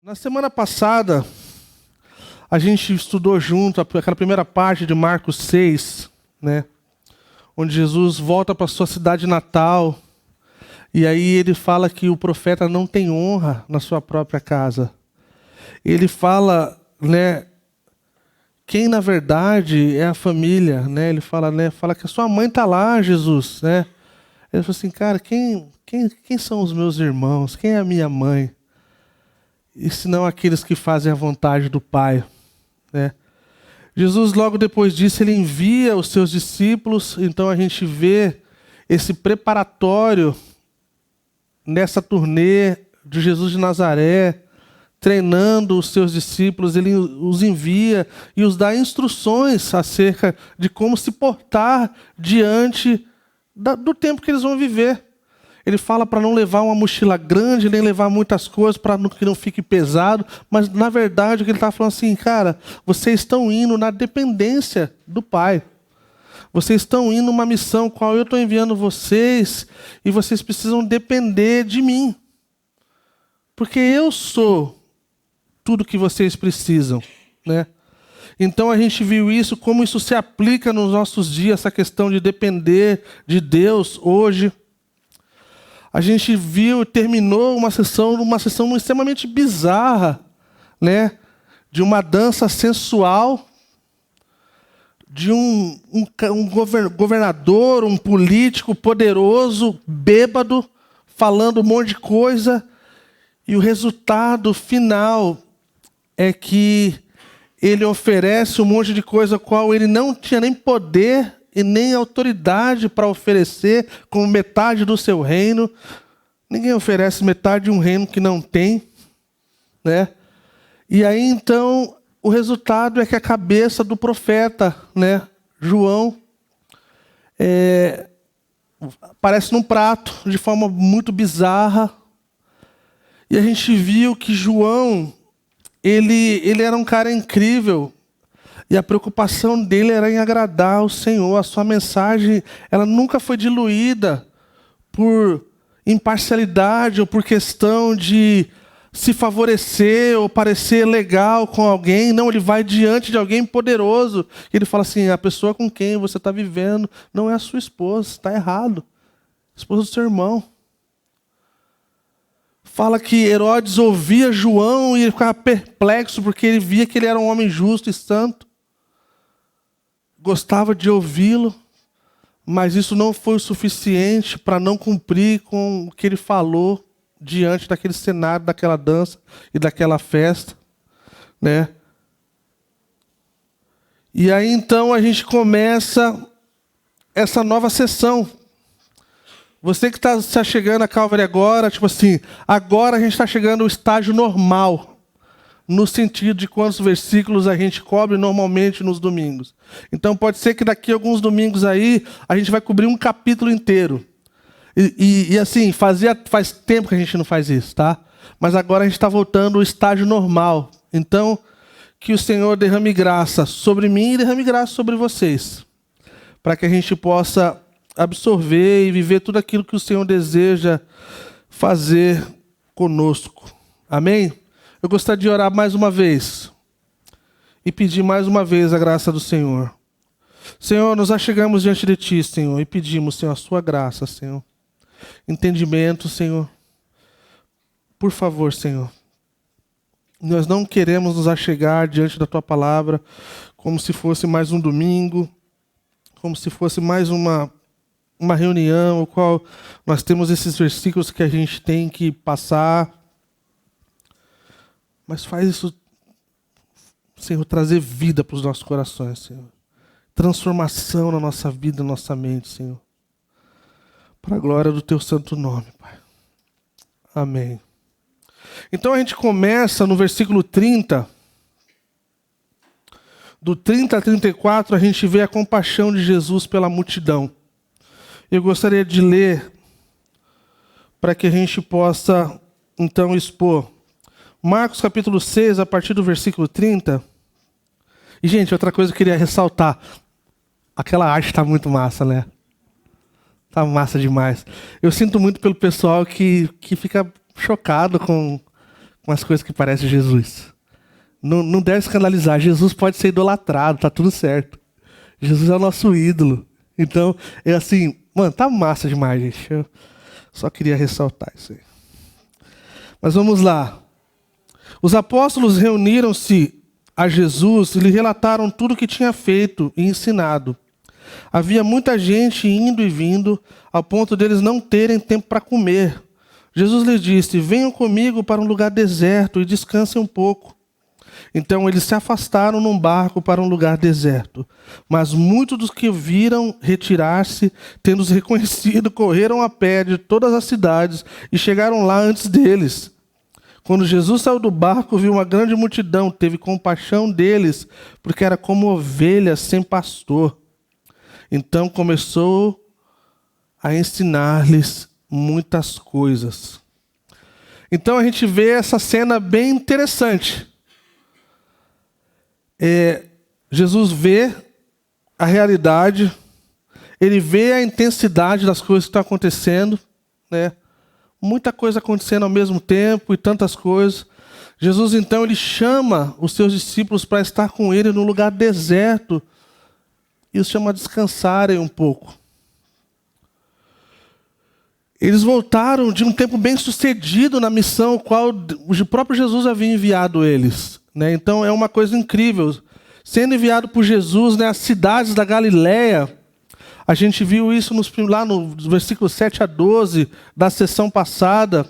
Na semana passada, a gente estudou junto aquela primeira parte de Marcos 6, né? Onde Jesus volta para a sua cidade natal, e aí ele fala que o profeta não tem honra na sua própria casa. Ele fala, né, quem na verdade é a família, né? Ele fala, né, fala que a sua mãe está lá, Jesus, né? Ele falou assim, cara, quem são os meus irmãos? Quem é a minha mãe? E senão aqueles que fazem a vontade do Pai, né? Jesus, logo depois disso, ele envia os seus discípulos. Então a gente vê esse preparatório nessa turnê de Jesus de Nazaré, treinando os seus discípulos. Ele os envia e os dá instruções acerca de como se portar diante do tempo que eles vão viver. Ele fala para não levar uma mochila grande, nem levar muitas coisas para que não fique pesado. Mas, na verdade, o que ele está falando assim, cara, vocês estão indo na dependência do Pai. Vocês estão indo numa missão qual eu estou enviando vocês e vocês precisam depender de mim. Porque eu sou tudo que vocês precisam, né? Então a gente viu isso, como isso se aplica nos nossos dias, essa questão de depender de Deus hoje. A gente viu, terminou uma sessão extremamente bizarra, né? De uma dança sensual, de um governador, um político poderoso, bêbado, falando um monte de coisa. E o resultado final é que ele oferece um monte de coisa qual ele não tinha nem poder e nem autoridade para oferecer como metade do seu reino. Ninguém oferece metade de um reino que não tem, né? E aí, então, o resultado é que a cabeça do profeta, né, João, aparece num prato de forma muito bizarra. E a gente viu que João, ele era um cara incrível. E a preocupação dele era em agradar ao Senhor. A sua mensagem, ela nunca foi diluída por imparcialidade ou por questão de se favorecer ou parecer legal com alguém. Não, ele vai diante de alguém poderoso. Ele fala assim, a pessoa com quem você está vivendo não é a sua esposa, está errado. Esposa do seu irmão. Fala que Herodes ouvia João e ele ficava perplexo porque ele via que ele era um homem justo e santo. Gostava de ouvi-lo, mas isso não foi o suficiente para não cumprir com o que ele falou diante daquele cenário, daquela dança e daquela festa, né? E aí então a gente começa essa nova sessão. Você que está chegando a Calvary agora, tipo assim, agora a gente está chegando ao estágio normal. No sentido de quantos versículos a gente cobre normalmente nos domingos. Então pode ser que daqui a alguns domingos aí, a gente vai cobrir um capítulo inteiro. E assim, faz tempo que a gente não faz isso, tá? Mas agora a gente está voltando ao estágio normal. Então, que o Senhor derrame graça sobre mim e derrame graça sobre vocês. Para que a gente possa absorver e viver tudo aquilo que o Senhor deseja fazer conosco. Amém? Eu gostaria de orar mais uma vez e pedir mais uma vez a graça do Senhor. Senhor, nós chegamos diante de Ti, Senhor, e pedimos, Senhor, a Sua graça, Senhor. Entendimento, Senhor. Por favor, Senhor. Nós não queremos nos achegar diante da Tua palavra como se fosse mais um domingo, como se fosse mais uma reunião, no qual nós temos esses versículos que a gente tem que passar. Mas faz isso, Senhor, trazer vida para os nossos corações, Senhor. Transformação na nossa vida, na nossa mente, Senhor. Para a glória do Teu santo nome, Pai. Amém. Então a gente começa no versículo 30. Do 30 a 34, a gente vê a compaixão de Jesus pela multidão. Eu gostaria de ler para que a gente possa, então, expor. Marcos capítulo 6, a partir do versículo 30. E, gente, outra coisa que eu queria ressaltar. Aquela arte está muito massa, né? Está massa demais. Eu sinto muito pelo pessoal que fica chocado com umas coisas que parecem Jesus. Não deve escandalizar. Jesus pode ser idolatrado, tá tudo certo. Jesus é o nosso ídolo. Então, é assim, mano, tá massa demais, gente. Eu só queria ressaltar isso aí. Mas vamos lá. Os apóstolos reuniram-se a Jesus e lhe relataram tudo o que tinha feito e ensinado. Havia muita gente indo e vindo, ao ponto deles não terem tempo para comer. Jesus lhes disse: venham comigo para um lugar deserto e descansem um pouco. Então eles se afastaram num barco para um lugar deserto. Mas muitos dos que viram retirar-se, tendo-os reconhecido, correram a pé de todas as cidades e chegaram lá antes deles. Quando Jesus saiu do barco, viu uma grande multidão, teve compaixão deles, porque era como ovelhas sem pastor. Então começou a ensinar-lhes muitas coisas. Então a gente vê essa cena bem interessante. Jesus vê a realidade, ele vê a intensidade das coisas que estão acontecendo, né? Muita coisa acontecendo ao mesmo tempo e tantas coisas. Jesus, então, ele chama os seus discípulos para estar com ele num lugar deserto e os chama a descansarem um pouco. Eles voltaram de um tempo bem sucedido na missão, qual o próprio Jesus havia enviado eles, né? Então é uma coisa incrível. Sendo enviado por Jesus, né, as cidades da Galileia, a gente viu isso lá no versículo 7 a 12 da sessão passada.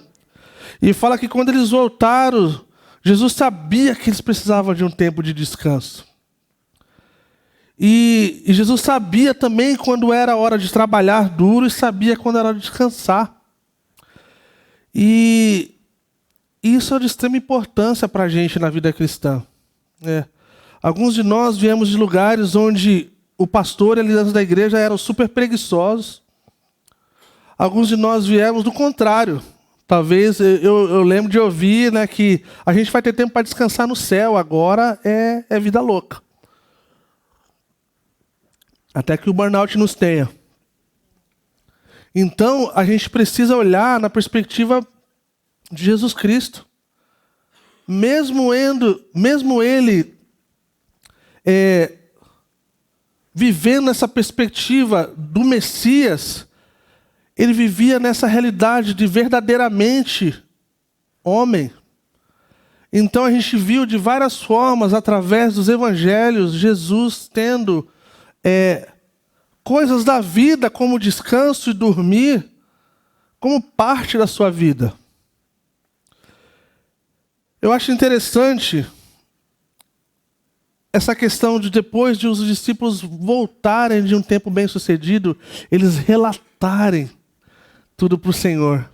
E fala que quando eles voltaram, Jesus sabia que eles precisavam de um tempo de descanso. E Jesus sabia também quando era hora de trabalhar duro e sabia quando era hora de descansar. E isso é de extrema importância para a gente na vida cristã, né? Alguns de nós viemos de lugares onde o pastor e a liderança da igreja eram super preguiçosos. Alguns de nós viemos do contrário. Talvez eu lembro de ouvir, né, que a gente vai ter tempo para descansar no céu, agora é vida louca. Até que o burnout nos tenha. Então, a gente precisa olhar na perspectiva de Jesus Cristo. Mesmo ele vivendo nessa perspectiva do Messias, ele vivia nessa realidade de verdadeiramente homem. Então a gente viu de várias formas, através dos evangelhos, Jesus tendo coisas da vida, como descanso e dormir, como parte da sua vida. Eu acho interessante essa questão de depois de os discípulos voltarem de um tempo bem sucedido, eles relatarem tudo para o Senhor.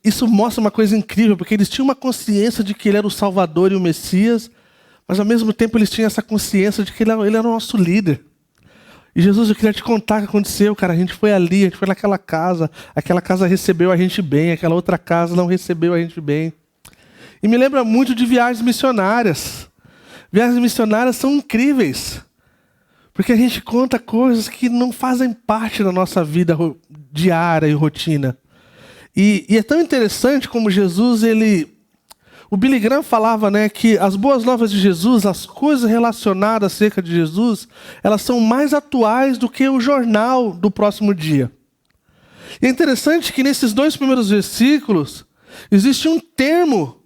Isso mostra uma coisa incrível, porque eles tinham uma consciência de que ele era o Salvador e o Messias, mas ao mesmo tempo eles tinham essa consciência de que ele era o nosso líder. E Jesus, eu queria te contar o que aconteceu, cara. A gente foi ali, a gente foi naquela casa, aquela casa recebeu a gente bem, aquela outra casa não recebeu a gente bem. E me lembra muito de viagens missionárias. Viagens missionárias são incríveis, porque a gente conta coisas que não fazem parte da nossa vida diária e rotina. E é tão interessante como Jesus, o Billy Graham falava, né, que as boas novas de Jesus, as coisas relacionadas acerca de Jesus, elas são mais atuais do que o jornal do próximo dia. E é interessante que nesses 2 primeiros versículos, existe um termo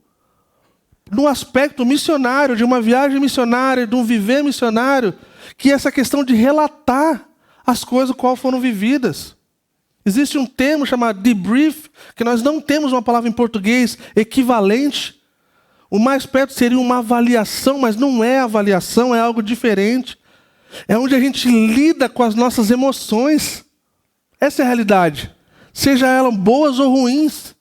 no aspecto missionário, de uma viagem missionária, de um viver missionário, que é essa questão de relatar as coisas qual foram vividas. Existe um termo chamado debrief, que nós não temos uma palavra em português equivalente. O mais perto seria uma avaliação, mas não é avaliação, é algo diferente. É onde a gente lida com as nossas emoções. Essa é a realidade. Seja elas boas ou ruins.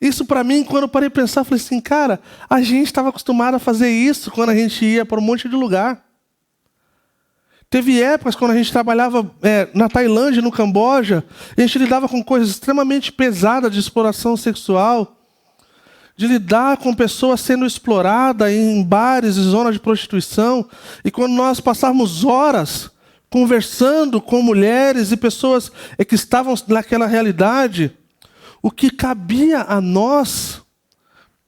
Isso para mim, quando eu parei para pensar, eu falei assim, cara, a gente estava acostumado a fazer isso quando a gente ia para um monte de lugar. Teve épocas quando a gente trabalhava na Tailândia, no Camboja, a gente lidava com coisas extremamente pesadas de exploração sexual, de lidar com pessoas sendo exploradas em bares e zonas de prostituição, e quando nós passávamos horas conversando com mulheres e pessoas que estavam naquela realidade, o que cabia a nós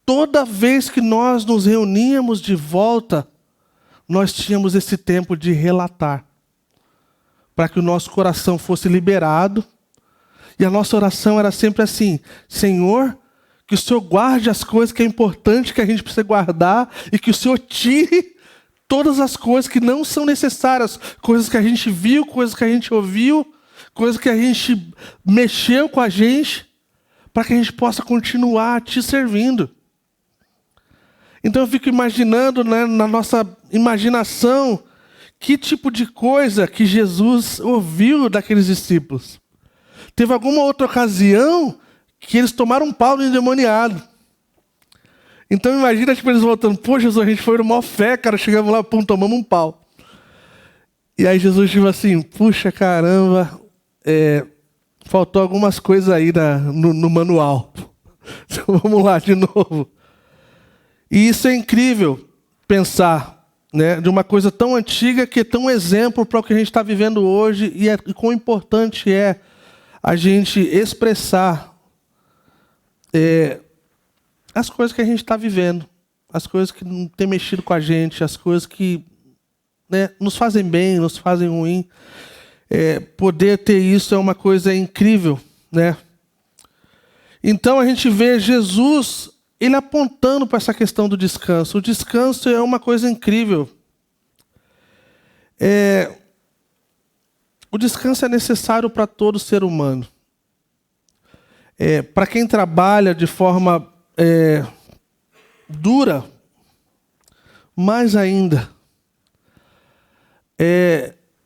toda vez que nós nos reuníamos de volta, nós tínhamos esse tempo de relatar, para que o nosso coração fosse liberado. E a nossa oração era sempre assim: Senhor, que o Senhor guarde as coisas que é importante, que a gente precisa guardar, e que o Senhor tire todas as coisas que não são necessárias, coisas que a gente viu, coisas que a gente ouviu, coisas que a gente mexeu com a gente, para que a gente possa continuar te servindo. Então eu fico imaginando, né, na nossa imaginação, que tipo de coisa que Jesus ouviu daqueles discípulos. Teve alguma outra ocasião que eles tomaram um pau no endemoniado. Então imagina tipo, eles voltando: pô, Jesus, a gente foi no maior fé, cara, chegamos lá, pum, tomamos um pau. E aí Jesus tipo assim: puxa caramba, faltou algumas coisas aí no manual. Então, vamos lá de novo. E isso é incrível pensar, né, de uma coisa tão antiga que é tão exemplo para o que a gente está vivendo hoje, e quão importante é a gente expressar as coisas que a gente está vivendo, as coisas que não tem mexido com a gente, as coisas que, né, nos fazem bem, nos fazem ruim. Poder ter isso é uma coisa incrível, né? Então a gente vê Jesus, ele apontando para essa questão do descanso. O descanso é uma coisa incrível. O descanso é necessário para todo ser humano. Para quem trabalha de forma dura, mais ainda.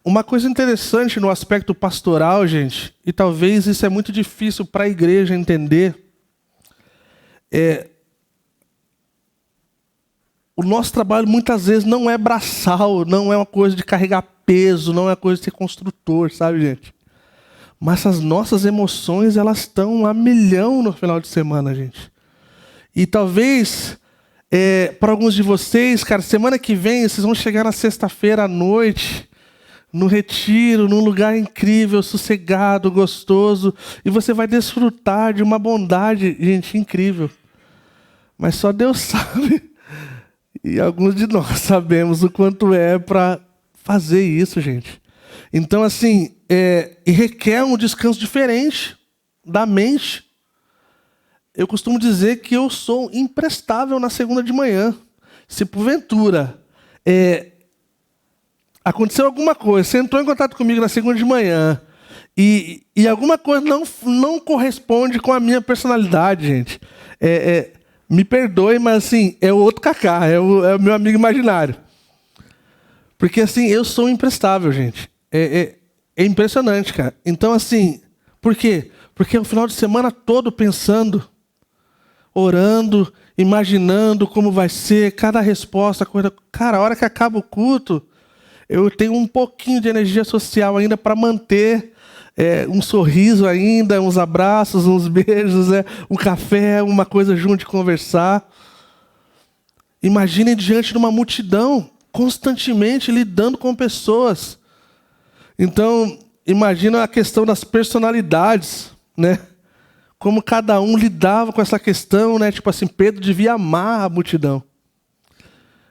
Uma coisa interessante no aspecto pastoral, gente, e talvez isso é muito difícil para a igreja entender, o nosso trabalho muitas vezes não é braçal, não é uma coisa de carregar peso, não é uma coisa de ser construtor, sabe, gente? Mas as nossas emoções, elas estão a milhão no final de semana, gente. E talvez, para alguns de vocês, cara, semana que vem, vocês vão chegar na sexta-feira à noite, no retiro, num lugar incrível, sossegado, gostoso, e você vai desfrutar de uma bondade, gente, incrível. Mas só Deus sabe, e alguns de nós sabemos o quanto é para fazer isso, gente. Então, assim, requer um descanso diferente da mente. Eu costumo dizer que eu sou imprestável na segunda de manhã. Se porventura aconteceu alguma coisa, você entrou em contato comigo na segunda de manhã e alguma coisa não corresponde com a minha personalidade, gente, me perdoe, mas assim, é o outro Cacá, é o meu amigo imaginário. Porque assim, eu sou imprestável, gente. É impressionante, cara. Então assim, por quê? Porque é o final de semana todo pensando, orando, imaginando como vai ser, cada resposta, coisa. Cara, a hora que acaba o culto, eu tenho um pouquinho de energia social ainda para manter um sorriso ainda, uns abraços, uns beijos, um café, uma coisa junto de conversar. Imaginem diante de uma multidão, constantemente lidando com pessoas. Então, imagina a questão das personalidades, né? Como cada um lidava com essa questão, né? Tipo assim, Pedro devia amar a multidão.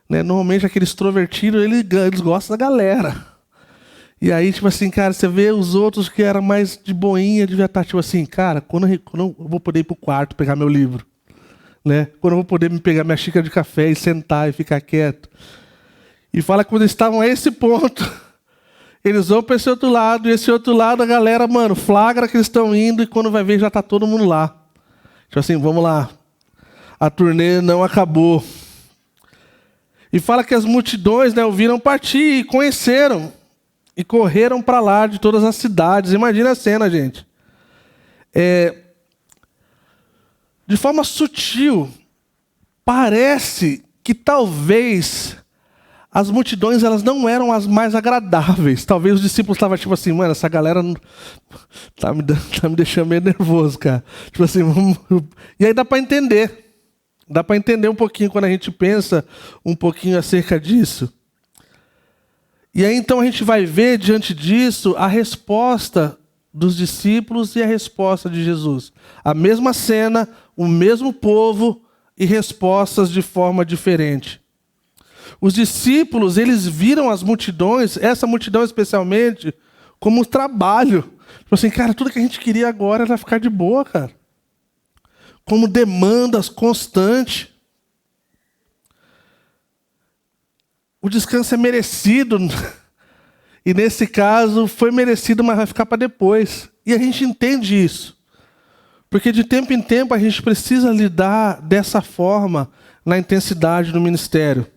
Né? Normalmente, aquele extrovertido, eles gostam da galera. E aí, tipo assim, cara, você vê os outros que eram mais de boinha, devia estar, tipo assim, cara, quando eu vou poder ir pro quarto pegar meu livro? Né? Quando eu vou poder me pegar minha xícara de café e sentar e ficar quieto? E fala que quando eles estavam a esse ponto, eles vão para esse outro lado, e esse outro lado a galera, mano, flagra que eles estão indo, e quando vai ver já está todo mundo lá. Tipo assim, vamos lá, a turnê não acabou. E fala que as multidões, né, ouviram partir e conheceram, e correram para lá de todas as cidades. Imagina a cena, gente. De forma sutil, parece que talvez as multidões, elas não eram as mais agradáveis. Talvez os discípulos estavam tipo assim, mano, essa galera tá me deixando meio nervoso, cara. Tipo assim, E aí dá para entender. Dá para entender um pouquinho quando a gente pensa um pouquinho acerca disso. E aí então a gente vai ver diante disso a resposta dos discípulos e a resposta de Jesus. A mesma cena, o mesmo povo, e respostas de forma diferente. Os discípulos, eles viram as multidões, essa multidão especialmente, como um trabalho. Tipo assim, cara, tudo que a gente queria agora era ficar de boa, cara. Como demandas constantes. O descanso é merecido. E nesse caso, foi merecido, mas vai ficar para depois. E a gente entende isso. Porque de tempo em tempo a gente precisa lidar dessa forma na intensidade do ministério.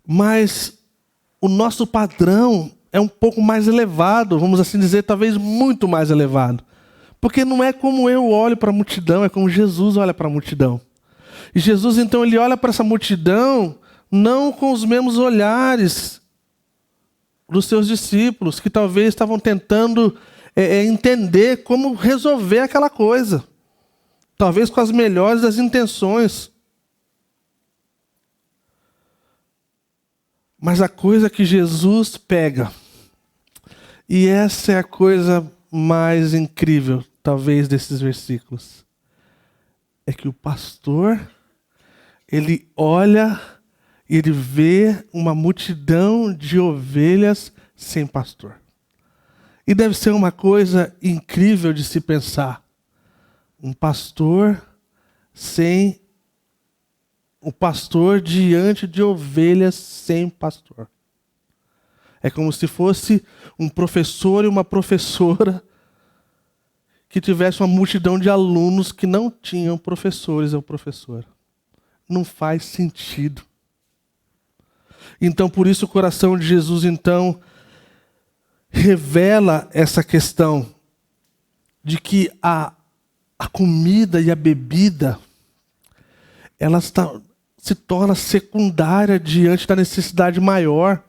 Mas o nosso padrão é um pouco mais elevado, vamos assim dizer, talvez muito mais elevado. Porque não é como eu olho para a multidão, é como Jesus olha para a multidão. E Jesus, então, ele olha para essa multidão não com os mesmos olhares dos seus discípulos, que talvez estavam tentando entender como resolver aquela coisa. Talvez com as melhores das intenções. Mas a coisa que Jesus pega, e essa é a coisa mais incrível, talvez, desses versículos, é que o pastor, ele olha e ele vê uma multidão de ovelhas sem pastor. E deve ser uma coisa incrível de se pensar. Um pastor sem o pastor diante de ovelhas sem pastor. É como se fosse um professor e uma professora que tivesse uma multidão de alunos que não tinham professores ou professora. Não faz sentido. Então, por isso o coração de Jesus, então, revela essa questão de que a comida e a bebida, elas se torna secundária diante da necessidade maior.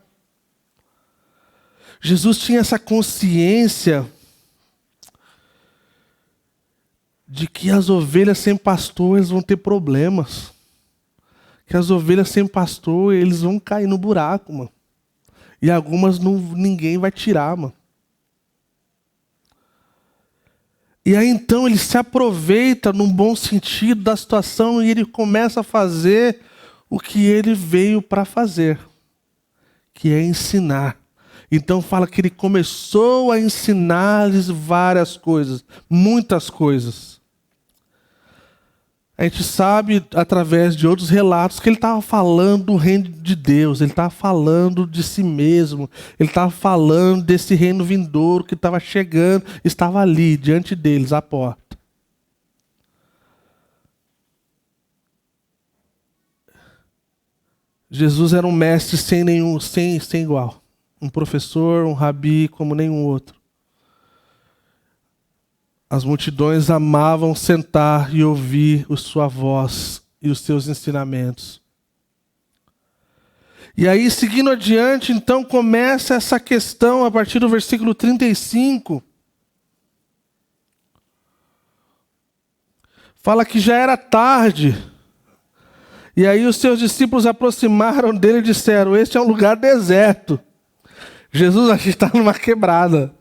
Jesus tinha essa consciência de que as ovelhas sem pastor eles vão ter problemas. Que as ovelhas sem pastor eles vão cair no buraco, mano. E algumas ninguém vai tirar, mano. E aí então ele se aproveita num bom sentido da situação e ele começa a fazer o que ele veio para fazer, que é ensinar. Então fala que ele começou a ensinar-lhes várias coisas, muitas coisas. A gente sabe, através de outros relatos, que ele estava falando do reino de Deus, ele estava falando de si mesmo, ele estava falando desse reino vindouro que estava chegando, estava ali, diante deles, à porta. Jesus era um mestre sem igual. Um professor, um rabi como nenhum outro. As multidões amavam sentar e ouvir a sua voz e os seus ensinamentos. E aí, seguindo adiante, então, começa essa questão a partir do versículo 35. Fala que já era tarde. E aí os seus discípulos aproximaram dele e disseram: este é um lugar deserto. Jesus, a gente está numa quebrada.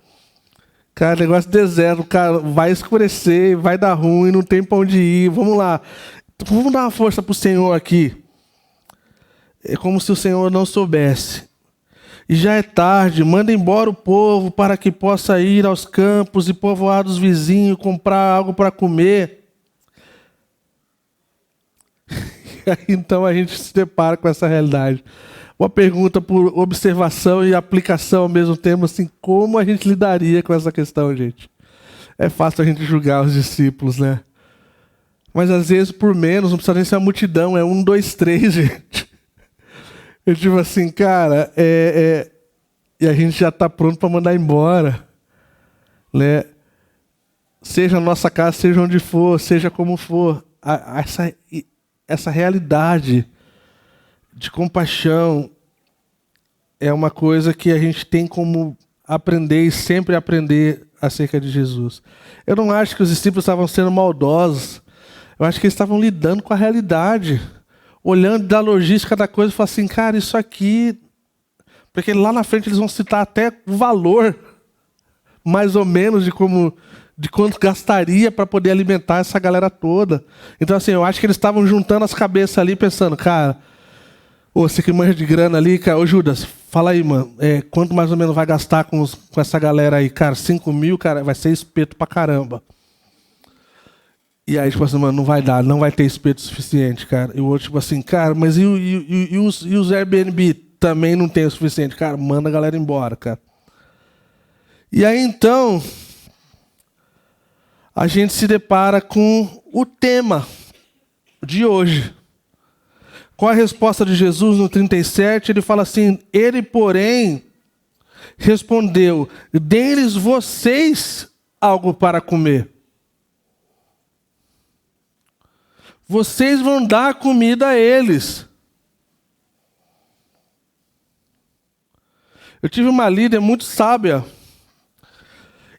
Cara, negócio deserto, cara, vai escurecer, vai dar ruim, não tem para onde ir, vamos lá. Vamos dar uma força para o Senhor aqui. É como se o Senhor não soubesse. E já é tarde, manda embora o povo para que possa ir aos campos e povoados vizinhos, comprar algo para comer. E aí, então a gente se depara com essa realidade. Uma pergunta por observação e aplicação ao mesmo tempo, assim, como a gente lidaria com essa questão, gente? É fácil a gente julgar os discípulos, né? Mas às vezes, por menos, não precisa nem ser uma multidão, é 1, 2, 3, gente. Eu digo assim, cara, e a gente já está pronto para mandar embora, né? Seja a nossa casa, seja onde for, seja como for, essa realidade de compaixão é uma coisa que a gente tem como aprender e sempre aprender acerca de Jesus. Eu não acho que os discípulos estavam sendo maldosos. Eu acho que eles estavam lidando com a realidade. Olhando da logística da coisa e falando assim, cara, isso aqui... Porque lá na frente eles vão citar até o valor, mais ou menos, de como de quanto gastaria para poder alimentar essa galera toda. Então, assim, eu acho que eles estavam juntando as cabeças ali, pensando, cara, você que manja de grana ali, cara, ô Judas, fala aí, mano, quanto mais ou menos vai gastar com essa galera aí? Cara, 5 mil, cara, vai ser espeto pra caramba. E aí, tipo assim, mano, não vai dar, não vai ter espeto suficiente, cara. E o outro, tipo assim, cara, mas e os Airbnb também não tem o suficiente? Cara, manda a galera embora, cara. E aí, então, a gente se depara com o tema de hoje. Com a resposta de Jesus no 37, ele fala assim, ele, porém, respondeu, dê-lhes vocês algo para comer. Vocês vão dar comida a eles. Eu tive uma líder muito sábia.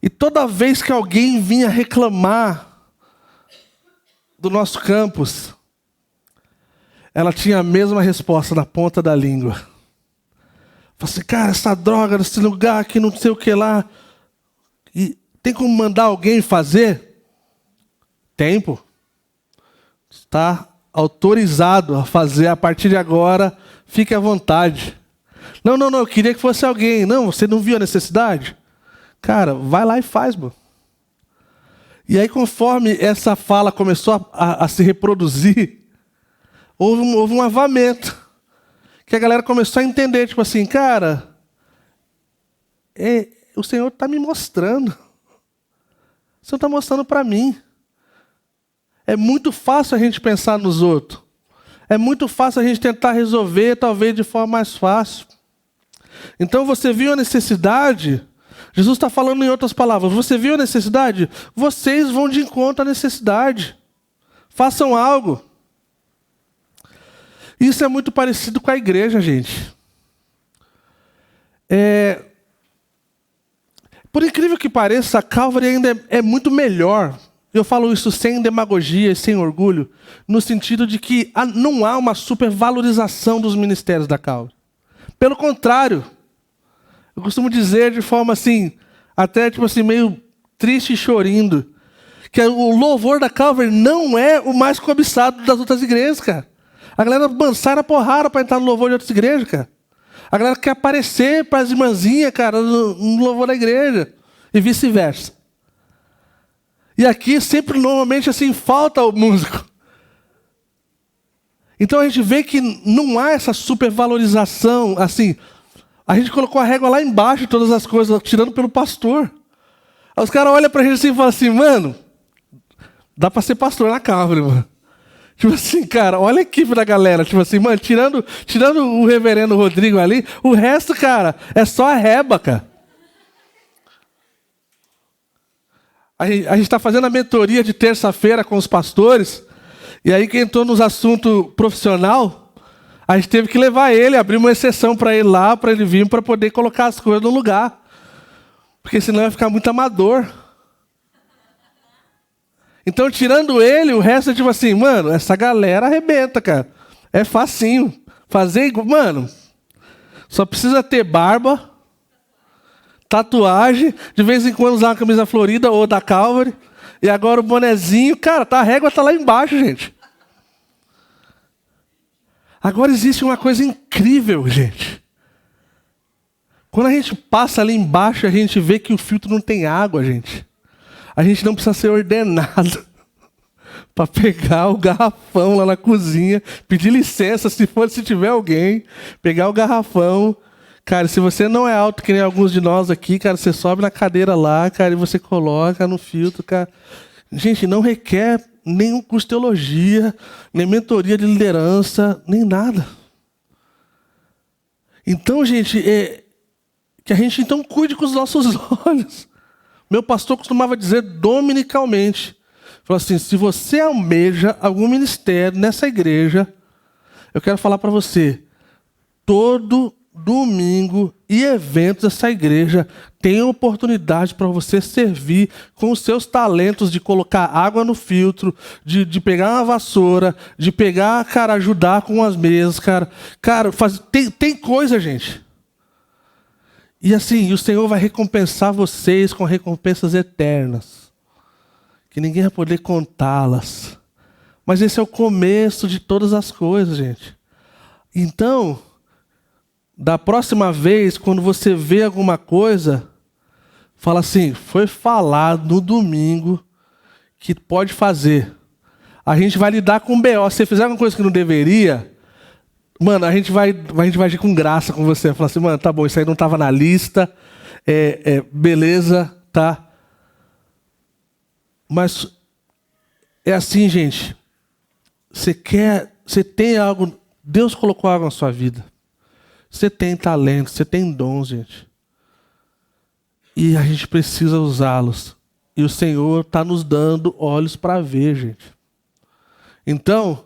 E toda vez que alguém vinha reclamar do nosso campus, ela tinha a mesma resposta na ponta da língua. Falei assim, cara, essa droga nesse lugar aqui, não sei o que lá. E tem como mandar alguém fazer? Tempo. Está autorizado a fazer a partir de agora, fique à vontade. Não, eu queria que fosse alguém. Não, você não viu a necessidade? Cara, vai lá e faz, mano. E aí, conforme essa fala começou a se reproduzir, houve um avamento. Que a galera começou a entender, tipo assim, cara, o Senhor está me mostrando. O Senhor está mostrando para mim. É muito fácil a gente pensar nos outros. É muito fácil a gente tentar resolver, talvez, de forma mais fácil. Então, você viu a necessidade? Jesus está falando em outras palavras. Você viu a necessidade? Vocês vão de encontro à necessidade. Façam algo. Isso é muito parecido com a igreja, gente. Por incrível que pareça, a Calvary ainda é muito melhor. Eu falo isso sem demagogia e sem orgulho, no sentido de que não há uma supervalorização dos ministérios da Calvary. Pelo contrário, eu costumo dizer de forma assim, até tipo assim, meio triste e chorindo, que o louvor da Calvary não é o mais cobiçado das outras igrejas, cara. A galera sai na porrada para entrar no louvor de outras igrejas, cara. A galera quer aparecer para as irmãzinhas, cara, no louvor da igreja. E vice-versa. E aqui sempre, normalmente, assim, falta o músico. Então a gente vê que não há essa supervalorização, assim. A gente colocou a régua lá embaixo, todas as coisas, tirando pelo pastor. Aí os caras olham pra gente assim e falam assim, mano, dá pra ser pastor na Calvary, mano. Tipo assim, cara, olha a equipe da galera. Tipo assim, mano, tirando o reverendo Rodrigo ali, o resto, cara, é só a reba, cara. A gente está fazendo a mentoria de terça-feira com os pastores, e aí quem entrou nos assuntos profissional, a gente teve que levar ele, abrir uma exceção para ele lá, para ele vir, para poder colocar as coisas no lugar. Porque senão ia ficar muito amador. Então, tirando ele, o resto é tipo assim, mano, essa galera arrebenta, cara. É facinho. Fazer, mano, só precisa ter barba, tatuagem, de vez em quando usar uma camisa florida ou da Calvary, e agora o bonezinho, cara, a régua tá lá embaixo, gente. Agora existe uma coisa incrível, gente. Quando a gente passa ali embaixo, a gente vê que o filtro não tem água, gente. A gente não precisa ser ordenado para pegar o garrafão lá na cozinha, pedir licença se tiver alguém, pegar o garrafão. Cara, se você não é alto que nem alguns de nós aqui, cara, você sobe na cadeira lá, cara, e você coloca no filtro, cara. Gente, não requer nem curso de teologia, nem mentoria de liderança, nem nada. Então, gente, que a gente então cuide com os nossos olhos. Meu pastor costumava dizer dominicalmente, falou assim, se você almeja algum ministério nessa igreja, eu quero falar para você, todo domingo e eventos dessa igreja tem oportunidade para você servir com os seus talentos de colocar água no filtro, de pegar uma vassoura, de pegar, cara, ajudar com as mesas, cara. Cara, tem coisa, gente. E assim, o Senhor vai recompensar vocês com recompensas eternas. que ninguém vai poder contá-las. Mas esse é o começo de todas as coisas, gente. Então, da próxima vez, quando você vê alguma coisa, fala assim, foi falado no domingo que pode fazer. A gente vai lidar com o BO. Se você fizer alguma coisa que não deveria, mano, a gente vai agir com graça com você. Falar assim, mano, tá bom, isso aí não estava na lista, beleza, tá? Mas é assim, gente. Você tem algo, Deus colocou algo na sua vida. Você tem talento, você tem dons, gente. E a gente precisa usá-los. E o Senhor está nos dando olhos para ver, gente. Então,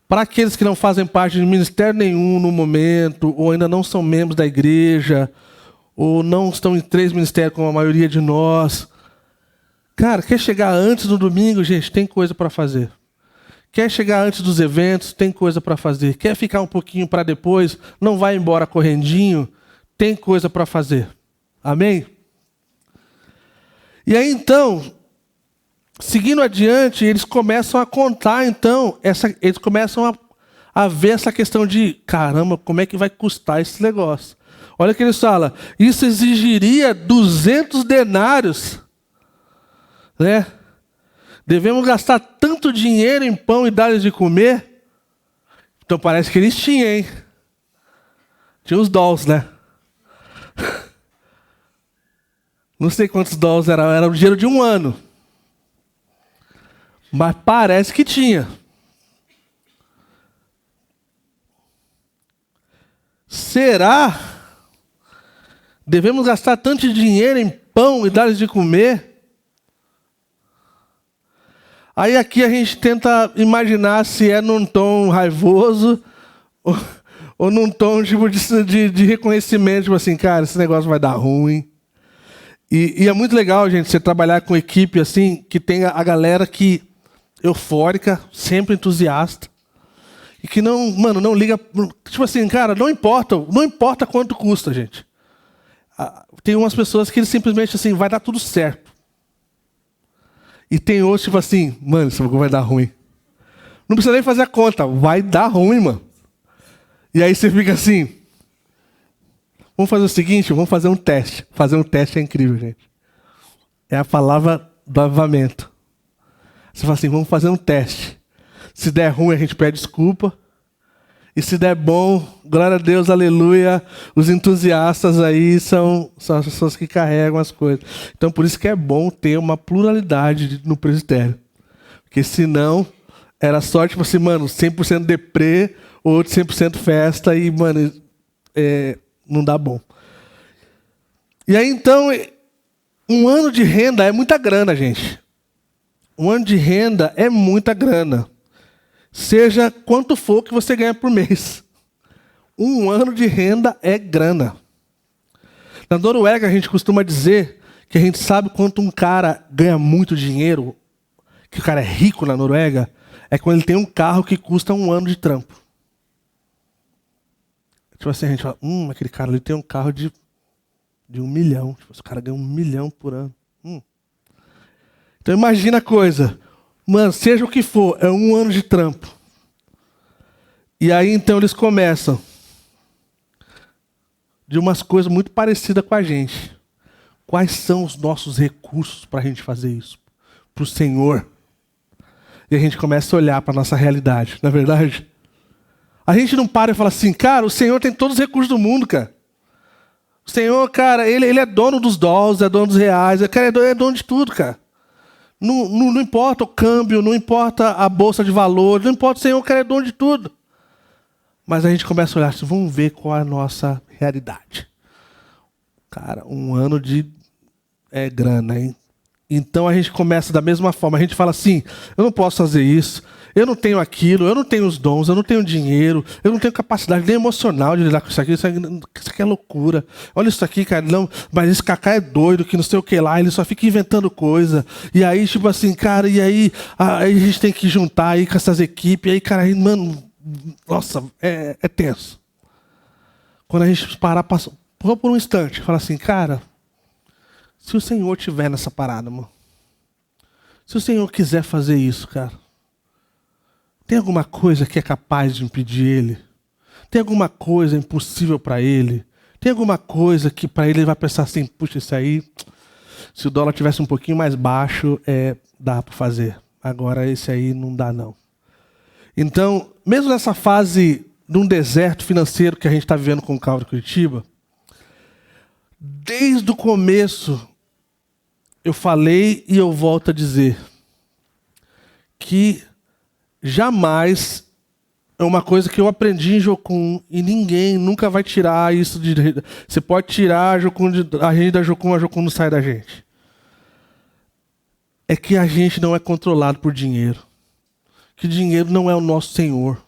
para aqueles que não fazem parte de ministério nenhum no momento, ou ainda não são membros da igreja, ou não estão em 3 ministérios como a maioria de nós, cara, quer chegar antes do domingo, gente, tem coisa para fazer. Quer chegar antes dos eventos, tem coisa para fazer. Quer ficar um pouquinho para depois, não vai embora correndinho, tem coisa para fazer. Amém? E aí então, seguindo adiante, eles começam a contar, então, eles começam a ver essa questão de, caramba, como é que vai custar esse negócio? Olha o que eles falam, isso exigiria 200 denários, né? Devemos gastar tanto dinheiro em pão e dar-lhes de comer? Então parece que eles tinham, hein? Tinha os dólares, né? Não sei quantos dólares era o dinheiro de um ano. Mas parece que tinha. Será? Devemos gastar tanto dinheiro em pão e dar-lhes de comer? Aí aqui a gente tenta imaginar se é num tom raivoso ou num tom tipo de reconhecimento, tipo assim, cara, esse negócio vai dar ruim. E é muito legal, gente, você trabalhar com equipe assim, que tem a galera que eufórica, sempre entusiasta, e que não, mano, não liga, tipo assim, cara, não importa quanto custa, gente. Tem umas pessoas que simplesmente assim, vai dar tudo certo. E tem outros, tipo assim, mano, isso vai dar ruim. Não precisa nem fazer a conta, vai dar ruim, mano. E aí você fica assim, vamos fazer o seguinte, vamos fazer um teste. Fazer um teste é incrível, gente. É a palavra do avivamento. Você fala assim, vamos fazer um teste. Se der ruim, a gente pede desculpa. E se der bom, glória a Deus, aleluia. Os entusiastas aí são as pessoas que carregam as coisas. Então, por isso que é bom ter uma pluralidade no presbitério. Porque senão, era só tipo assim, mano, 100% deprê, outro 100% festa e, mano, não dá bom. E aí, então, um ano de renda é muita grana, gente. Um ano de renda é muita grana. Seja quanto for que você ganha por mês. Um ano de renda é grana. Na Noruega, a gente costuma dizer que a gente sabe quanto um cara ganha muito dinheiro, que o cara é rico na Noruega, é quando ele tem um carro que custa um ano de trampo. Tipo assim, a gente fala, aquele cara ali tem um carro de 1 milhão. Tipo, esse cara ganha 1 milhão por ano. Então imagina a coisa. Mano, seja o que for, é um ano de trampo. E aí então eles começam de umas coisas muito parecidas com a gente. Quais são os nossos recursos para a gente fazer isso? Para o Senhor. E a gente começa a olhar para a nossa realidade, não é verdade? A gente não para e fala assim, cara, o Senhor tem todos os recursos do mundo, cara. O Senhor, cara, ele é dono dos dólares, é dono dos reais, cara, é dono de tudo, cara. Não importa o câmbio, não importa a bolsa de valores, não importa o Senhor, cara, é dono de tudo. Mas a gente começa a olhar assim, vamos ver qual é a nossa realidade. Cara, um ano de grana, hein? Então a gente começa da mesma forma, a gente fala assim, eu não posso fazer isso, eu não tenho aquilo, eu não tenho os dons, eu não tenho dinheiro, eu não tenho capacidade nem emocional de lidar com isso aqui é loucura. Olha isso aqui, cara, não, mas esse Cacá é doido, que não sei o que lá, ele só fica inventando coisa. E aí, tipo assim, cara, e aí a gente tem que juntar aí com essas equipes, e aí, cara, mano, nossa, é tenso. Quando a gente parar, por um instante, fala assim, cara, se o Senhor estiver nessa parada, mano, Se o Senhor quiser fazer isso, cara, tem alguma coisa que é capaz de impedir Ele? Tem alguma coisa impossível para Ele? Tem alguma coisa que para Ele vai pensar assim, puxa, isso aí, se o dólar tivesse um pouquinho mais baixo, dá para fazer. Agora esse aí não dá não. Então, mesmo nessa fase de um deserto financeiro que a gente está vivendo com o Calvary Curitiba, desde o começo eu falei e eu volto a dizer que jamais é uma coisa que eu aprendi em Jocum e ninguém nunca vai tirar isso de... Você pode tirar a gente da Jocum, a Jocum não sai da gente. É que a gente não é controlado por dinheiro. Que dinheiro não é o nosso Senhor.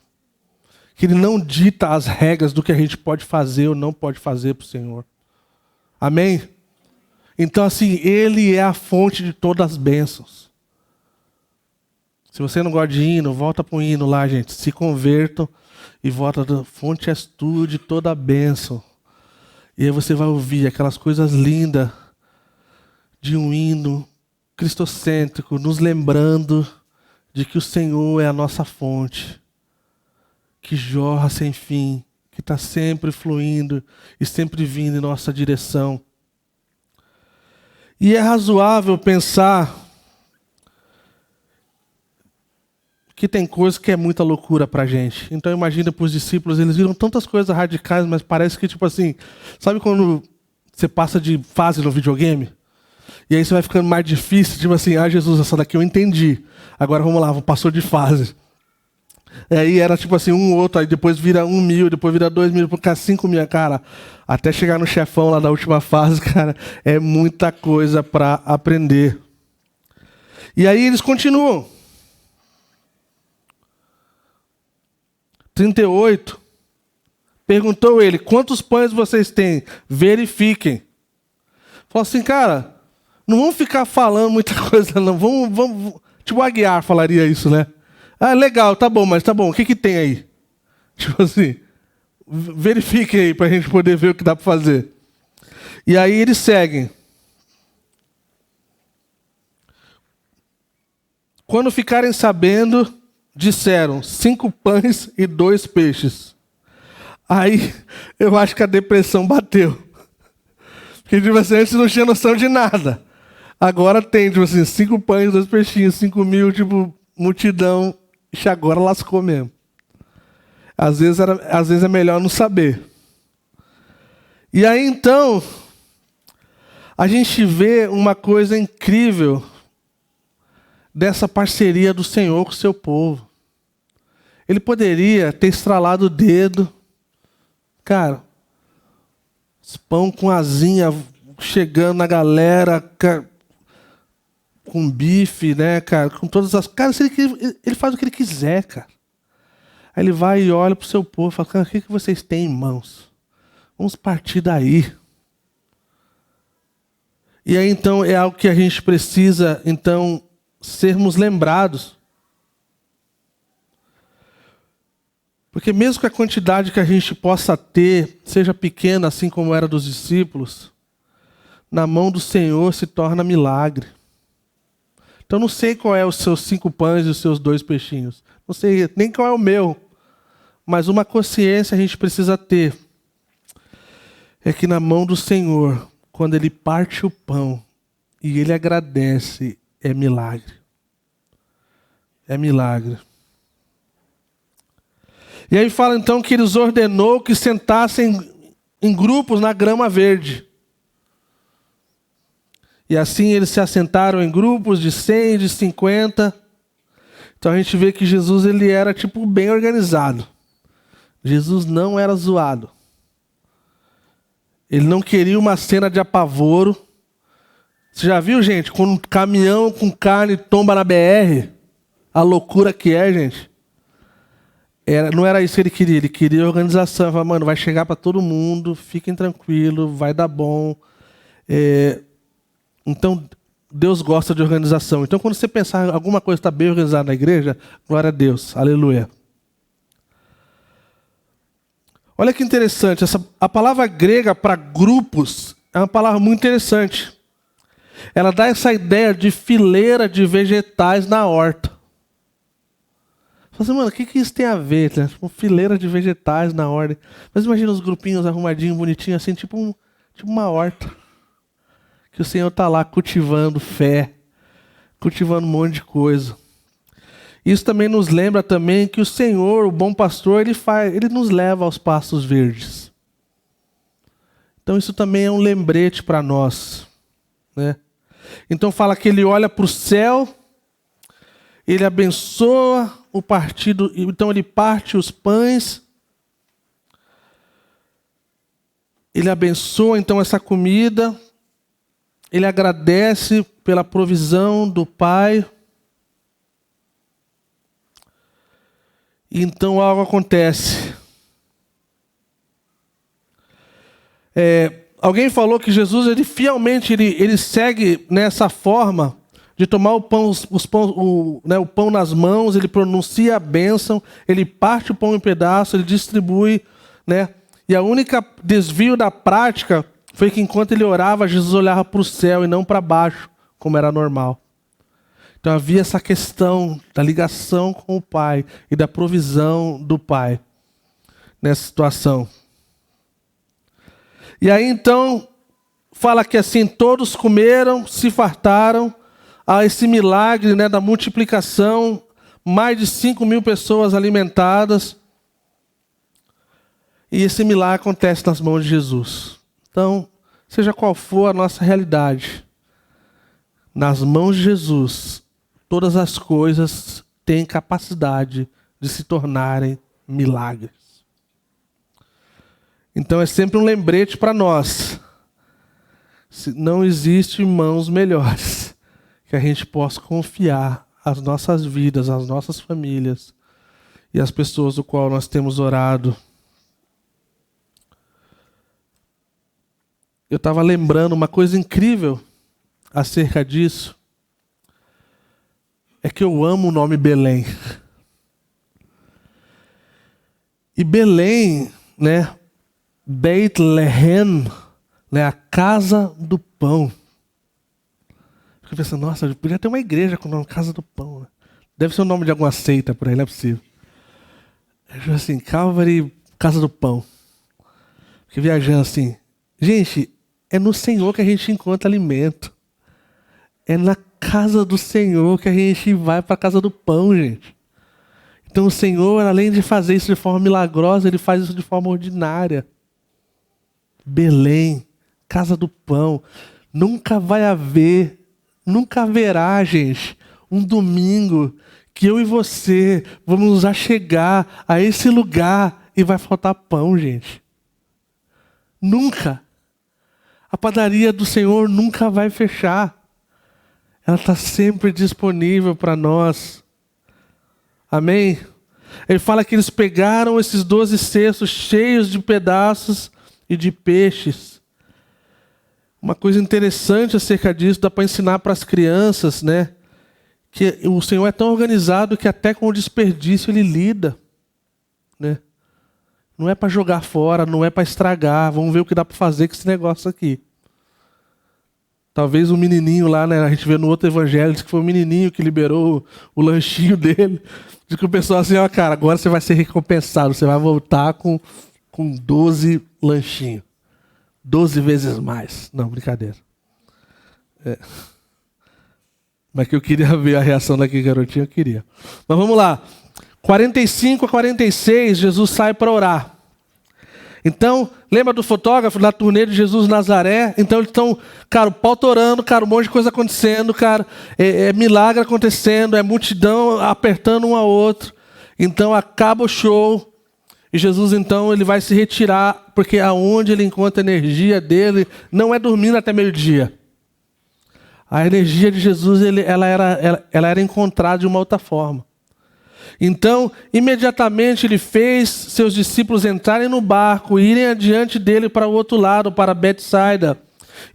Que Ele não dita as regras do que a gente pode fazer ou não pode fazer para o Senhor. Amém? Então, assim, Ele é a fonte de todas as bênçãos. Se você não gosta de hino, volta para o hino lá, gente. Se convertam e volta da fonte és tu de toda a bênção. E aí você vai ouvir aquelas coisas lindas de um hino cristocêntrico, nos lembrando de que o Senhor é a nossa fonte, que jorra sem fim, que está sempre fluindo e sempre vindo em nossa direção. E é razoável pensar que tem coisa que é muita loucura para a gente. Então imagina para os discípulos, eles viram tantas coisas radicais, mas parece que tipo assim, sabe quando você passa de fase no videogame? E aí você vai ficando mais difícil, tipo assim, Jesus, essa daqui eu entendi. Agora vamos lá, passou de fase. E aí era tipo assim, um outro, aí depois vira 1.000, depois vira 2.000, depois fica 5.000, cara. Até chegar no chefão lá da última fase, cara, é muita coisa para aprender. E aí eles continuam. 38. Perguntou ele, quantos pães vocês têm? Verifiquem. Falou assim, cara, não vamos ficar falando muita coisa, não. Vamos. Tipo, o Aguiar falaria isso, né? Ah, legal, tá bom, mas tá bom. O que tem aí? Tipo assim, verifiquem aí pra gente poder ver o que dá para fazer. E aí eles seguem. Quando ficarem sabendo, disseram 5 pães e 2 peixes. Aí eu acho que a depressão bateu. Porque tipo assim, antes não tinha noção de nada. Agora tem, tipo assim, 5 pães, 2 peixinhos, 5.000, tipo, multidão. Ixi, agora lascou mesmo. Às vezes é melhor não saber. E aí então, a gente vê uma coisa incrível dessa parceria do Senhor com o seu povo. Ele poderia ter estralado o dedo. Cara, pão com asinha chegando na galera, com bife, né, cara, com todas as... Cara, ele faz o que ele quiser, cara. Aí ele vai e olha para o seu povo e fala, cara, o que vocês têm em mãos? Vamos partir daí. E aí, então, é algo que a gente precisa, então, sermos lembrados. Porque mesmo que a quantidade que a gente possa ter seja pequena, assim como era dos discípulos, na mão do Senhor se torna milagre. Então, não sei qual é os seus 5 pães e os seus 2 peixinhos. Não sei nem qual é o meu. Mas uma consciência a gente precisa ter. É que na mão do Senhor, quando Ele parte o pão e Ele agradece, é milagre. É milagre. E aí fala então que Ele ordenou que sentassem em grupos na grama verde. E assim eles se assentaram em grupos de 100, de 50. Então a gente vê que Jesus ele era tipo bem organizado. Jesus não era zoado. Ele não queria uma cena de apavoro. Você já viu, gente, quando um caminhão com carne tomba na BR? A loucura que é, gente. Não era isso que ele queria. Ele queria organização. Ele falava, mano, vai chegar para todo mundo, fiquem tranquilos, vai dar bom. Então, Deus gosta de organização. Então, quando você pensar alguma coisa está bem organizada na igreja, glória a Deus, aleluia. Olha que interessante, a palavra grega para grupos é uma palavra muito interessante. ela dá essa ideia de fileira de vegetais na horta. Você fala assim, mano, o que isso tem a ver? Né? Tipo, fileira de vegetais na horta. Mas imagina os grupinhos arrumadinhos, bonitinhos, assim, tipo uma horta. Que o Senhor está lá cultivando fé, cultivando um monte de coisa. Isso também nos lembra também que o Senhor, o bom pastor, ele nos leva aos pastos verdes. Então isso também é um lembrete para nós, né? Então fala que ele olha para o céu, ele abençoa o partido, então ele parte os pães, ele abençoa então essa comida, ele agradece pela provisão do Pai. E então algo acontece. Alguém falou que Jesus, ele fielmente, ele segue nessa forma de tomar o pão, o pão nas mãos, ele pronuncia a bênção, ele parte o pão em pedaços, ele distribui, né? E a única desvio da prática foi que enquanto ele orava, Jesus olhava para o céu e não para baixo, como era normal. Então havia essa questão da ligação com o Pai e da provisão do Pai nessa situação. E aí então fala que assim, todos comeram, se fartaram, a esse milagre, né, da multiplicação, mais de 5.000 pessoas alimentadas. E esse milagre acontece nas mãos de Jesus. Então, seja qual for a nossa realidade, nas mãos de Jesus, todas as coisas têm capacidade de se tornarem milagres. Então é sempre um lembrete para nós. Não existe mãos melhores que a gente possa confiar as nossas vidas, as nossas famílias e as pessoas do qual nós temos orado. Eu estava lembrando uma coisa incrível acerca disso. É que eu amo o nome Belém. E Belém, né? Beit-Lehem, né? A casa do pão. Fico pensando, nossa, podia ter uma igreja com o nome Casa do Pão. Né? Deve ser o nome de alguma seita por aí, não é possível. Eu assim, Calvary, Casa do Pão. Fiquei viajando assim. Gente, é no Senhor que a gente encontra alimento. É na casa do Senhor que a gente vai para a casa do pão, gente. Então o Senhor, além de fazer isso de forma milagrosa, Ele faz isso de forma ordinária. Belém, casa do pão. Nunca vai haver, nunca haverá, gente, um domingo que eu e você vamos chegar a esse lugar e vai faltar pão, gente. Nunca. A padaria do Senhor nunca vai fechar. Ela está sempre disponível para nós. Amém? Ele fala que eles pegaram esses 12 cestos cheios de pedaços e de peixes. Uma coisa interessante acerca disso, dá para ensinar para as crianças, né? Que o Senhor é tão organizado que até com o desperdício Ele lida. Né? Não é para jogar fora, não é para estragar. Vamos ver o que dá para fazer com esse negócio aqui. Talvez o menininho lá, né, a gente vê no outro evangelho, diz que foi o menininho que liberou o lanchinho dele. Diz que o pessoal assim, ó, cara, agora você vai ser recompensado, você vai voltar com 12 lanchinhos. 12 vezes mais. Não, brincadeira. Mas que eu queria ver a reação daquele garotinho, eu queria. Mas vamos lá. 45 a 46, Jesus sai para orar. Então, lembra do fotógrafo da turnê de Jesus Nazaré? Então eles estão, cara, o pau torando, cara, um monte de coisa acontecendo, cara, é milagre acontecendo, é multidão apertando um ao outro. Então acaba o show e Jesus então ele vai se retirar, porque aonde ele encontra a energia dele não é dormindo até meio-dia. A energia de Jesus ela era encontrada de uma outra forma. Então, imediatamente ele fez seus discípulos entrarem no barco e irem adiante dele para o outro lado, para Betsaida,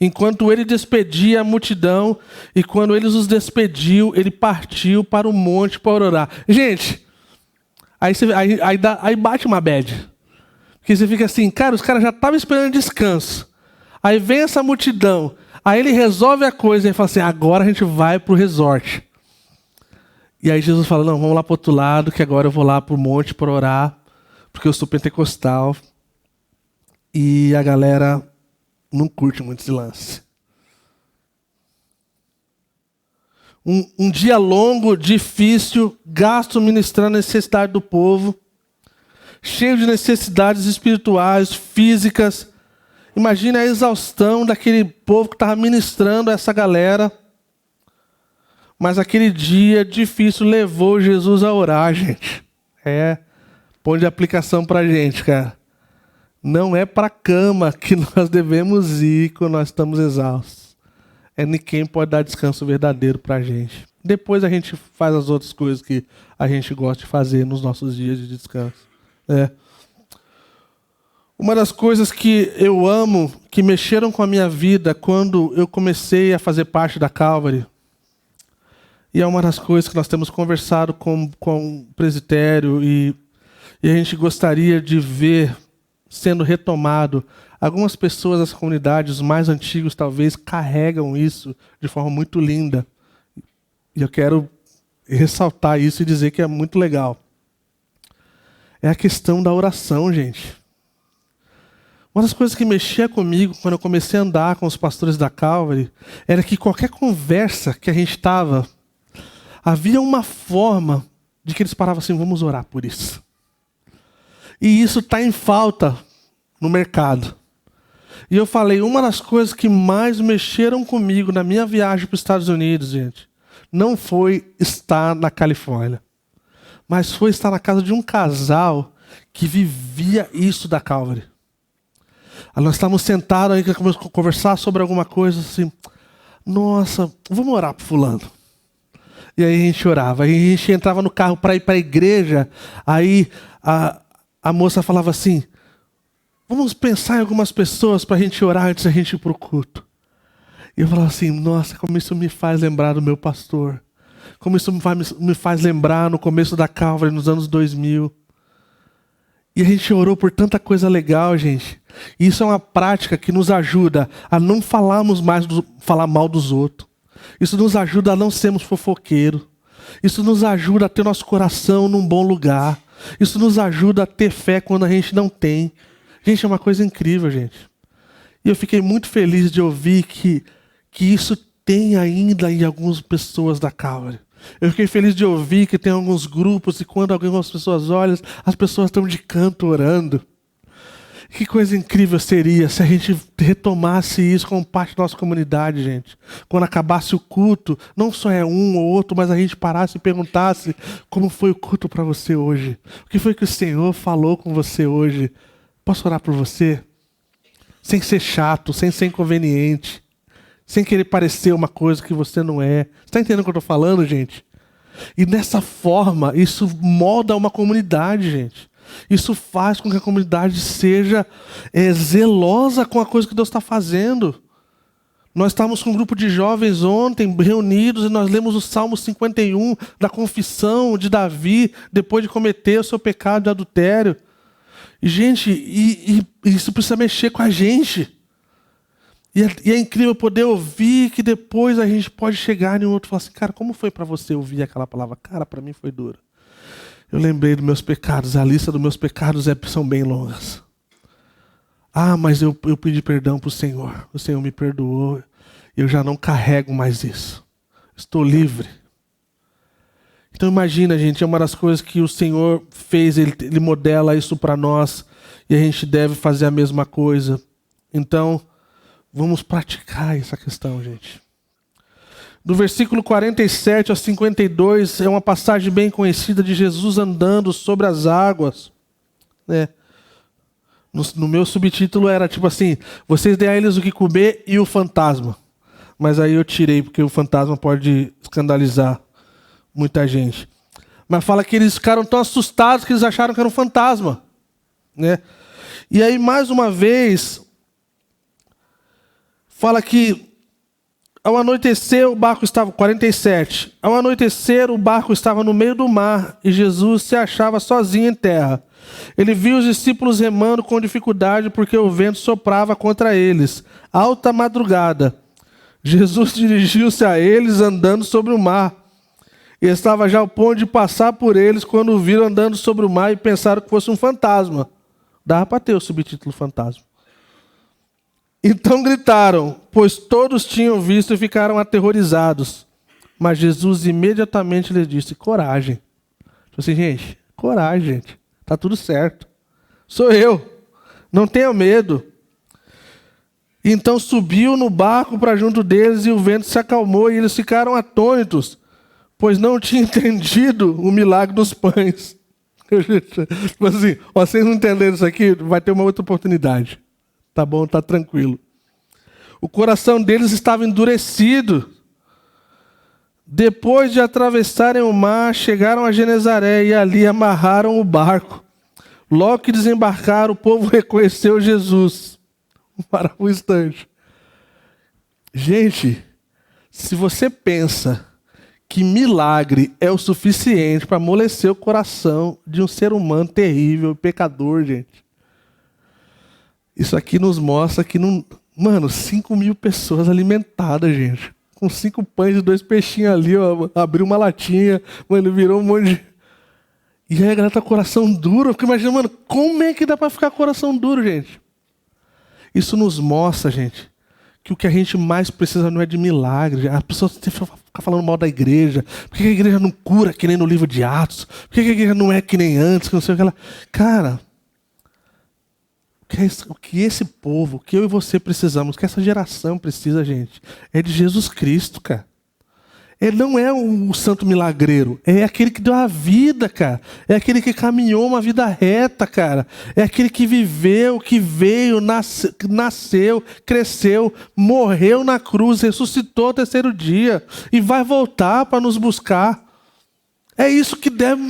enquanto ele despedia a multidão, e quando ele os despediu, ele partiu para o monte para orar. Gente, aí bate uma bad. Porque você fica assim, cara, os caras já estavam esperando descanso. Aí vem essa multidão. Aí ele resolve a coisa e fala assim, agora a gente vai pro resort. E aí Jesus fala, não, vamos lá pro outro lado, que agora eu vou lá pro monte para orar, porque eu sou pentecostal. E a galera não curte muito esse lance. Um dia longo, difícil, gasto ministrando a necessidade do povo, cheio de necessidades espirituais, físicas. Imagina a exaustão daquele povo que estava ministrando a essa galera. Mas aquele dia difícil levou Jesus a orar, gente. Ponto de aplicação para a gente, cara. Não é para a cama que nós devemos ir quando nós estamos exaustos. Ninguém pode dar descanso verdadeiro para a gente. Depois a gente faz as outras coisas que a gente gosta de fazer nos nossos dias de descanso. Uma das coisas que eu amo, que mexeram com a minha vida quando eu comecei a fazer parte da Calvary, e é uma das coisas que nós temos conversado com o presbitério e a gente gostaria de ver sendo retomado. Algumas pessoas das comunidades mais antigas talvez carregam isso de forma muito linda. E eu quero ressaltar isso e dizer que é muito legal. É a questão da oração, gente. Uma das coisas que mexia comigo quando eu comecei a andar com os pastores da Calvary era que qualquer conversa que a gente estava, havia uma forma de que eles paravam assim, vamos orar por isso. E isso está em falta no mercado. E eu falei, uma das coisas que mais mexeram comigo na minha viagem para os Estados Unidos, gente, não foi estar na Califórnia, mas foi estar na casa de um casal que vivia isso da Calvary. Nós estávamos sentados aí, começamos a conversar sobre alguma coisa assim, nossa, vamos orar para fulano. E aí a gente orava, aí a gente entrava no carro para ir para a igreja, aí a moça falava assim, vamos pensar em algumas pessoas para a gente orar antes da gente ir para o culto. E eu falava assim, nossa, como isso me faz lembrar do meu pastor. Como isso me faz lembrar no começo da Calvary, nos anos 2000. E a gente orou por tanta coisa legal, gente. E isso é uma prática que nos ajuda a não falarmos mais, falar mal dos outros. Isso nos ajuda a não sermos fofoqueiros. Isso nos ajuda a ter nosso coração num bom lugar. Isso nos ajuda a ter fé quando a gente não tem. Gente, é uma coisa incrível, gente. E eu fiquei muito feliz de ouvir que isso tem ainda em algumas pessoas da Calvary. Eu fiquei feliz de ouvir que tem alguns grupos e quando algumas pessoas olham, as pessoas estão de canto orando. Que coisa incrível seria se a gente retomasse isso como parte da nossa comunidade, gente. Quando acabasse o culto, não só é um ou outro, mas a gente parasse e perguntasse como foi o culto para você hoje. O que foi que o Senhor falou com você hoje? Posso orar por você? Sem ser chato, sem ser inconveniente, sem querer parecer uma coisa que você não é. Você está entendendo o que eu estou falando, gente? E dessa forma, isso molda uma comunidade, gente. Isso faz com que a comunidade seja zelosa com a coisa que Deus está fazendo. Nós estávamos com um grupo de jovens ontem, reunidos, e nós lemos o Salmo 51, da confissão de Davi, depois de cometer o seu pecado de adultério. E, gente, isso precisa mexer com a gente. E é incrível poder ouvir que depois a gente pode chegar em um outro e falar assim, cara, como foi para você ouvir aquela palavra? Cara, para mim foi dura. Eu lembrei dos meus pecados, a lista dos meus pecados são bem longas. Mas eu pedi perdão para o Senhor me perdoou, eu já não carrego mais isso. Estou livre. Então imagina, gente, é uma das coisas que o Senhor fez, Ele modela isso para nós, e a gente deve fazer a mesma coisa. Então, vamos praticar essa questão, gente. Do versículo 47 a 52, é uma passagem bem conhecida de Jesus andando sobre as águas. No meu subtítulo era tipo assim, vocês deem a eles o que comer e o fantasma. Mas aí eu tirei, porque o fantasma pode escandalizar muita gente. Mas fala que eles ficaram tão assustados que eles acharam que era um fantasma. E aí, mais uma vez, fala que ao anoitecer o barco estava, 47, ao anoitecer o barco estava no meio do mar e Jesus se achava sozinho em terra. Ele viu os discípulos remando com dificuldade porque o vento soprava contra eles. Alta madrugada. Jesus dirigiu-se a eles andando sobre o mar. E estava já ao ponto de passar por eles quando o viram andando sobre o mar e pensaram que fosse um fantasma. Dava para ter o subtítulo fantasma. Então gritaram, pois todos tinham visto e ficaram aterrorizados. Mas Jesus imediatamente lhes disse, coragem. Tipo assim, gente, coragem, gente. Tá tudo certo. Sou eu. Não tenha medo. Então subiu no barco para junto deles e o vento se acalmou e eles ficaram atônitos, pois não tinham entendido o milagre dos pães. Tipo assim, ó, vocês não entenderam isso aqui? Vai ter uma outra oportunidade. Tá bom, tá tranquilo. O coração deles estava endurecido. Depois de atravessarem o mar, chegaram a Genezaré e ali amarraram o barco. Logo que desembarcaram, o povo reconheceu Jesus. Para um instante. Gente, se você pensa que milagre é o suficiente para amolecer o coração de um ser humano terrível, pecador, gente. Isso aqui nos mostra que, não, mano, 5.000 pessoas alimentadas, gente. Com 5 pães e 2 peixinhos ali, ó, abriu uma latinha, mano, virou um monte de... E aí a galera tá com coração duro. Eu fico imaginando, mano, como é que dá para ficar com coração duro, gente? Isso nos mostra, gente, que o que a gente mais precisa não é de milagre. As pessoas ficam falando mal da igreja. Por que a igreja não cura que nem no livro de Atos? Por que a igreja não é que nem antes? Que não sei o que ela... Cara, o que esse povo, o que eu e você precisamos, o que essa geração precisa, gente, é de Jesus Cristo, cara. Ele não é o santo milagreiro, é aquele que deu a vida, cara. É aquele que caminhou uma vida reta, cara. É aquele que viveu, que veio, nasceu, cresceu, morreu na cruz, ressuscitou ao 3º dia e vai voltar para nos buscar. É isso que deve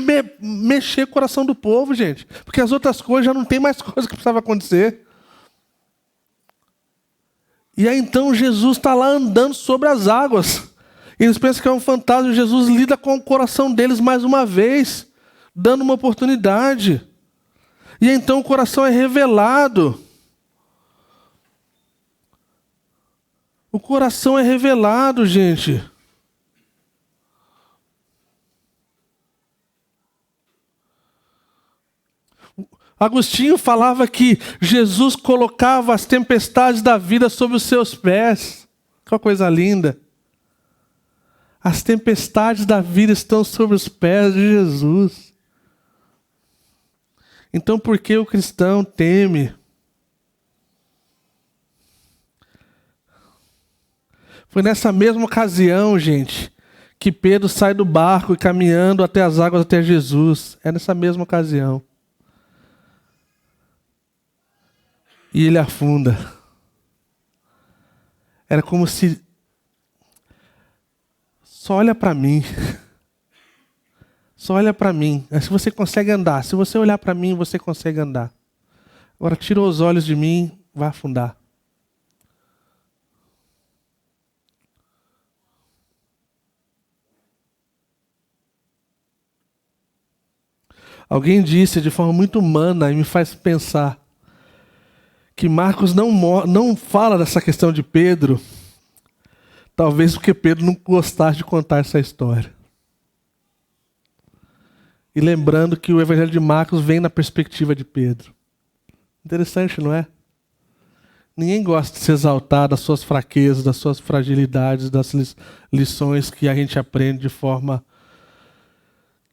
mexer o coração do povo, gente. Porque as outras coisas já não tem mais coisa que precisava acontecer. E aí então Jesus está lá andando sobre as águas. Eles pensam que é um fantasma. Jesus lida com o coração deles mais uma vez, dando uma oportunidade. E então o coração é revelado. O coração é revelado, gente. Agostinho falava que Jesus colocava as tempestades da vida sob os seus pés. Que coisa linda. As tempestades da vida estão sobre os pés de Jesus. Então, por que o cristão teme? Foi nessa mesma ocasião, gente, que Pedro sai do barco e caminhando até as águas até Jesus. É nessa mesma ocasião. E ele afunda. Era como se... Só olha para mim. Só olha para mim. Se você consegue andar. Se você olhar para mim, você consegue andar. Agora tira os olhos de mim, vai afundar. Alguém disse de forma muito humana e me faz pensar que Marcos não fala dessa questão de Pedro, talvez porque Pedro não gostasse de contar essa história. E lembrando que o Evangelho de Marcos vem na perspectiva de Pedro. Interessante, não é? Ninguém gosta de se exaltar das suas fraquezas, das suas fragilidades, das lições que a gente aprende de forma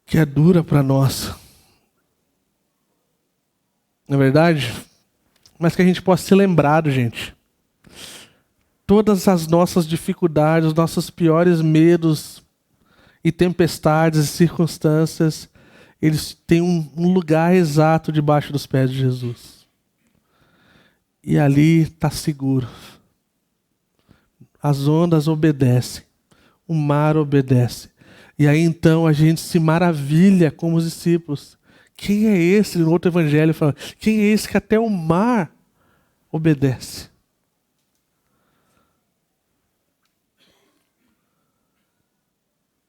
que é dura para nós. Não é verdade? Mas que a gente possa ser lembrado, gente. Todas as nossas dificuldades, os nossos piores medos e tempestades e circunstâncias, eles têm um lugar exato debaixo dos pés de Jesus. E ali está seguro. As ondas obedecem. O mar obedece. E aí então a gente se maravilha como os discípulos. Quem é esse? No outro evangelho fala, quem é esse que até o mar obedece?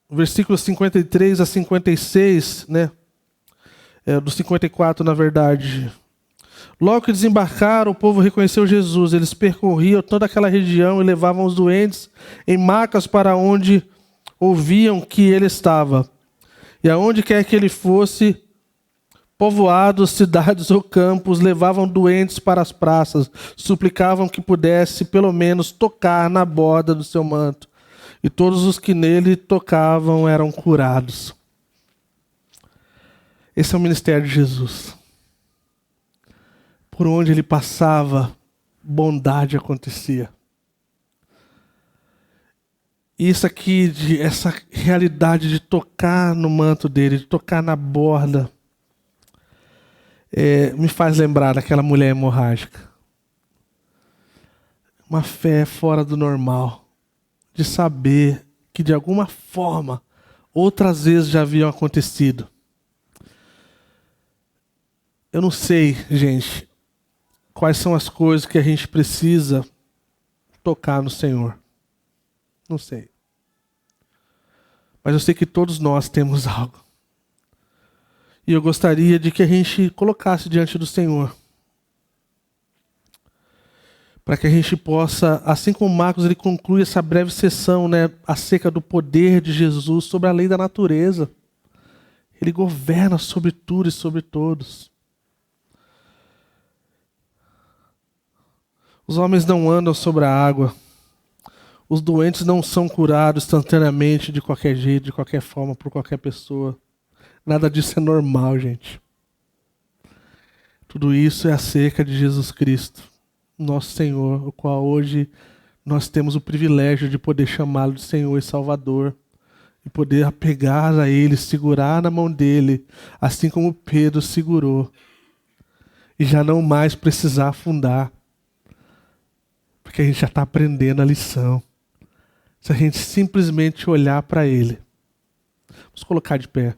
Versículos 53 a 56, né? Do 54, na verdade. Logo que desembarcaram, o povo reconheceu Jesus. Eles percorriam toda aquela região e levavam os doentes em macas para onde ouviam que ele estava. E aonde quer que ele fosse, povoados, cidades ou campos, levavam doentes para as praças, suplicavam que pudesse pelo menos tocar na borda do seu manto. E todos os que nele tocavam eram curados. Esse é o ministério de Jesus. Por onde ele passava, bondade acontecia. Isso aqui, essa realidade de tocar no manto dele, de tocar na borda, me faz lembrar daquela mulher hemorrágica. Uma fé fora do normal, de saber que de alguma forma outras vezes já haviam acontecido. Eu não sei, gente, quais são as coisas que a gente precisa tocar no Senhor. Não sei. Mas eu sei que todos nós temos algo. E eu gostaria de que a gente colocasse diante do Senhor. Para que a gente possa, assim como Marcos ele conclui essa breve sessão, né, acerca do poder de Jesus sobre a lei da natureza. Ele governa sobre tudo e sobre todos. Os homens não andam sobre a água. Os doentes não são curados instantaneamente, de qualquer jeito, de qualquer forma, por qualquer pessoa. Nada disso é normal, gente. Tudo isso é acerca de Jesus Cristo, nosso Senhor, o qual hoje nós temos o privilégio de poder chamá-lo de Senhor e Salvador, e poder apegar a Ele, segurar na mão dEle, assim como Pedro segurou, e já não mais precisar afundar, porque a gente já está aprendendo a lição. Se a gente simplesmente olhar para Ele. Vamos colocar de pé.